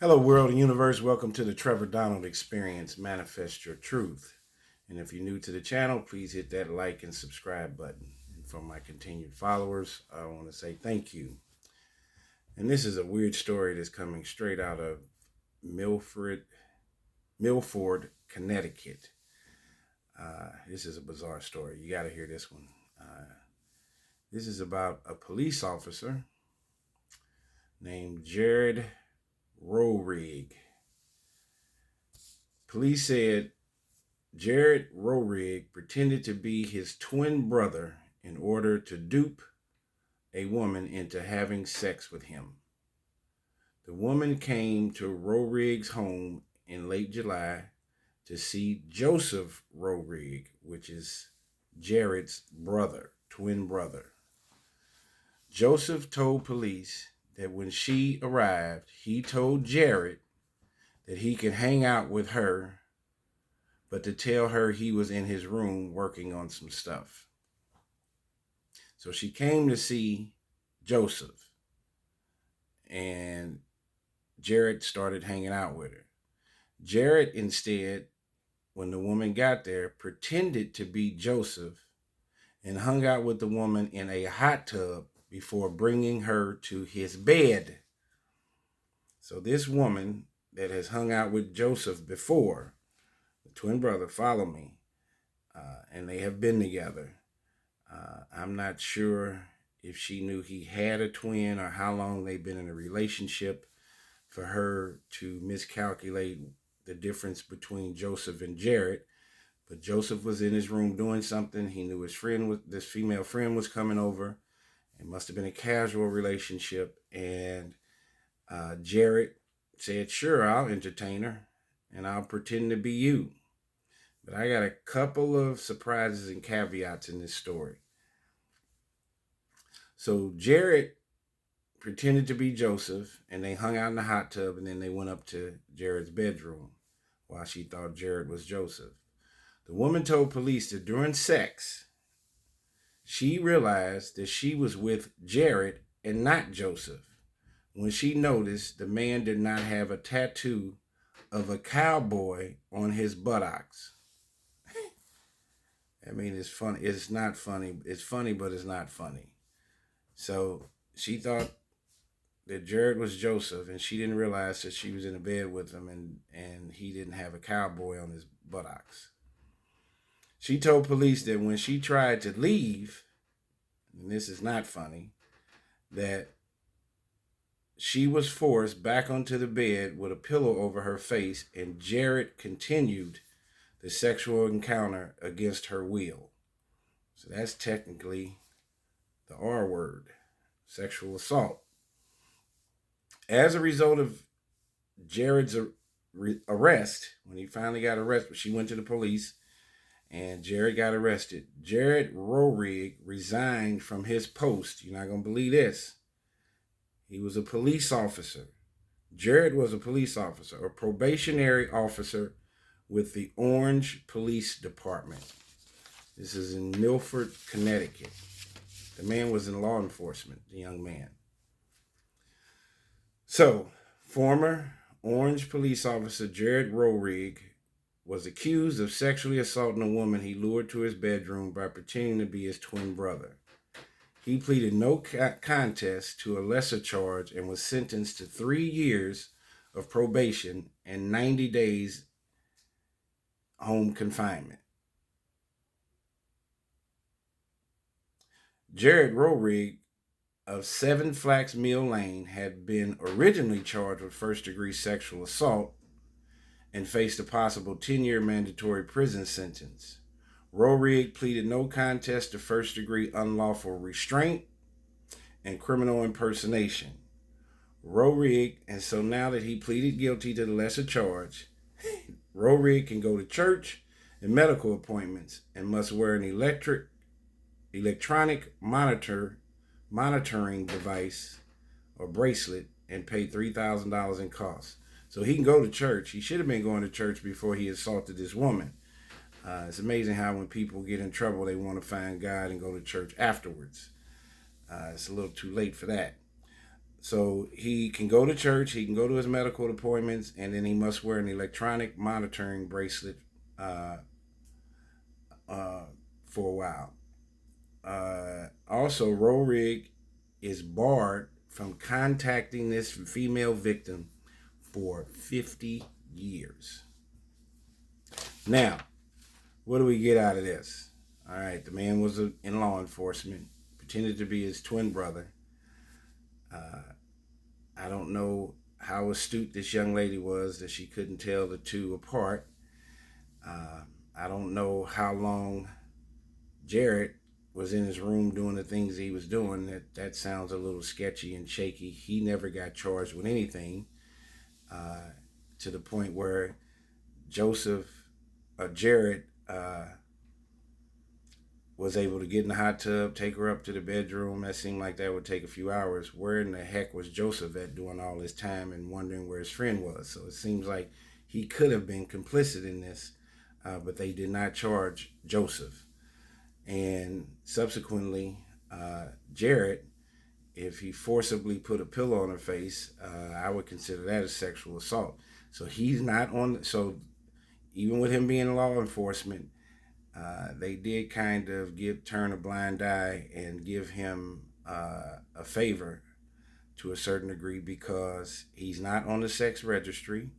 Hello, world and universe. Welcome to the Trevor Donald Experience. Manifest your truth. And if you're new to the channel, please hit that like and subscribe button. And for my continued followers, I want to say thank you. And this is a weird story that's coming straight out of Milford, Connecticut. This is a bizarre story. You got to hear this one. This is about a police officer named Jared Rohrig. Police said Jared Rohrig pretended to be his twin brother in order to dupe a woman into having sex with him. The woman came to Rohrig's home in late July to see Joseph Rohrig, which is Jared's brother, twin brother. Joseph told police that when she arrived, he told Jared that he could hang out with her, but to tell her he was in his room working on some stuff. So she came to see Joseph, and Jared started hanging out with her. Jared instead, when the woman got there, pretended to be Joseph and hung out with the woman in a hot tub before bringing her to his bed. So this woman that has hung out with Joseph before, the twin brother, follow me, and they have been together. I'm not sure if she knew he had a twin or how long they've been in a relationship for her to miscalculate the difference between Joseph and Jared. But Joseph was in his room doing something. He knew this female friend was coming over. It must have been a casual relationship. And Jared said, sure, I'll entertain her and I'll pretend to be you. But I got a couple of surprises and caveats in this story. So Jared pretended to be Joseph, and they hung out in the hot tub, and then they went up to Jared's bedroom while she thought Jared was Joseph. The woman told police that during sex, she realized that she was with Jared and not Joseph when she noticed the man did not have a tattoo of a cowboy on his buttocks. I mean, it's funny. It's not funny. It's funny, but it's not funny. So she thought that Jared was Joseph, and she didn't realize that she was in a bed with him, and he didn't have a cowboy on his buttocks. She told police that when she tried to leave, and this is not funny, that she was forced back onto the bed with a pillow over her face, and Jared continued the sexual encounter against her will. So that's technically the R word, sexual assault. As a result of Jared's arrest, when he finally got arrested, she went to the police and Jared got arrested. Jared Rohrig resigned from his post. You're not going to believe this. He was a police officer. Jared was a police officer, a probationary officer with the Orange Police Department. This is in Milford, Connecticut. The man was in law enforcement, the young man. So, former Orange police officer Jared Rohrig was accused of sexually assaulting a woman he lured to his bedroom by pretending to be his twin brother. He pleaded no contest to a lesser charge and was sentenced to 3 years of probation and 90 days home confinement. Jared Rohrig of 7 Flax Mill Lane had been originally charged with first-degree sexual assault and faced a possible 10-year mandatory prison sentence. Rohrig pleaded no contest to first-degree unlawful restraint and criminal impersonation. Rohrig, and so now that he pleaded guilty to the lesser charge, Rohrig can go to church and medical appointments and must wear an electronic monitoring device or bracelet and pay $3,000 in costs. So he can go to church. He should have been going to church before he assaulted this woman. It's amazing how when people get in trouble, they want to find God and go to church afterwards. It's a little too late for that. So he can go to church, he can go to his medical appointments, and then he must wear an electronic monitoring bracelet uh, uh, for a while. Also, Rorig is barred from contacting this female victim for 50 years. Now, what do we get out of this? All right, the man was in law enforcement, pretended to be his twin brother. I don't know how astute this young lady was that she couldn't tell the two apart. I don't know how long Jared was in his room doing the things he was doing. That sounds a little sketchy and shaky. He never got charged with anything, to the point where Jared was able to get in the hot tub, take her up to the bedroom. That seemed like that would take a few hours. Where in the heck was Joseph at doing all this time and wondering where his friend was? So it seems like he could have been complicit in this, but they did not charge Joseph. And subsequently, Jared, if he forcibly put a pillow on her face, I would consider that a sexual assault. So he's not on. So even with him being law enforcement, they did kind of turn a blind eye and give him a favor to a certain degree, because he's not on the sex registry.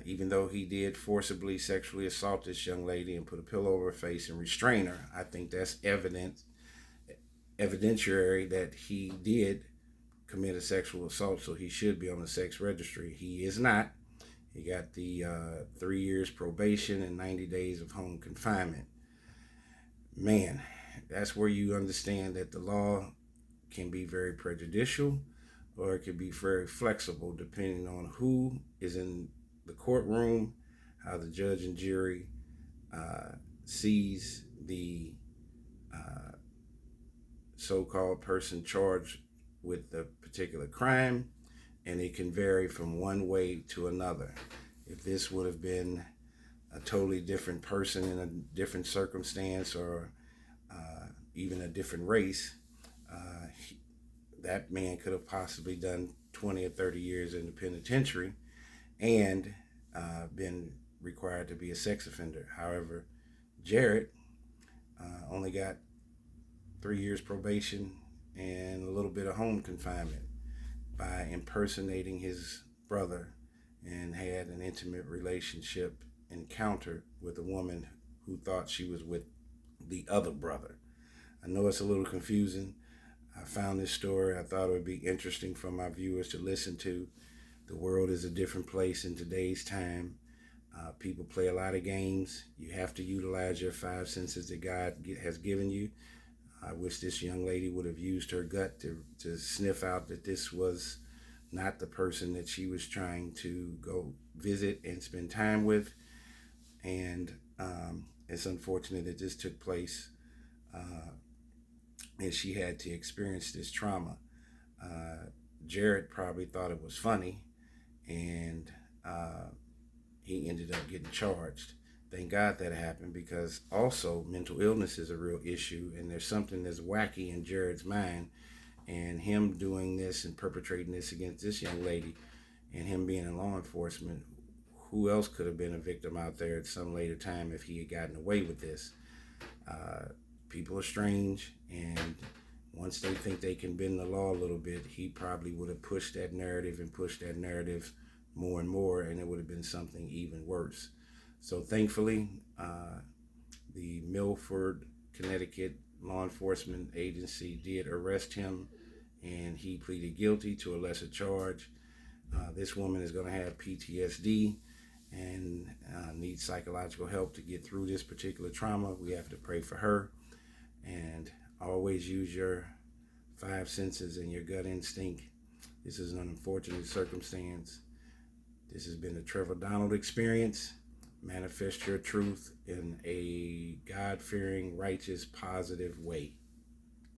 Even though he did forcibly sexually assault this young lady and put a pillow over her face and restrain her, I think that's evidentiary that he did commit a sexual assault, so he should be on the sex registry. He is not. He got the 3 years probation and 90 days of home confinement. Man, that's where you understand that the law can be very prejudicial, or it can be very flexible depending on who is in the courtroom, how the judge and jury sees the so-called person charged with the particular crime, and it can vary from one way to another. If this would have been a totally different person in a different circumstance, or even a different race, that man could have possibly done 20 or 30 years in the penitentiary and been required to be a sex offender. However, Jared only got 3 years probation and a little bit of home confinement by impersonating his brother, and had an intimate relationship encounter with a woman who thought she was with the other brother. I know it's a little confusing. I found this story. I thought it would be interesting for my viewers to listen to. The world is a different place in today's time. People play a lot of games. You have to utilize your 5 senses that God has given you. I wish this young lady would have used her gut to sniff out that this was not the person that she was trying to go visit and spend time with. And it's unfortunate that this took place, and she had to experience this trauma. Jared probably thought it was funny, and he ended up getting charged. Thank God that happened, because also mental illness is a real issue, and there's something that's wacky in Jared's mind, and him doing this and perpetrating this against this young lady, and him being in law enforcement. Who else could have been a victim out there at some later time if he had gotten away with this? People are strange, and once they think they can bend the law a little bit, he probably would have pushed that narrative more and more, and it would have been something even worse. So thankfully, the Milford, Connecticut law enforcement agency did arrest him, and he pleaded guilty to a lesser charge. This woman is going to have PTSD and needs psychological help to get through this particular trauma. We have to pray for her, and always use your 5 senses and your gut instinct. This is an unfortunate circumstance. This has been the Trevor Donald Experience. Manifest your truth in a God-fearing, righteous, positive way.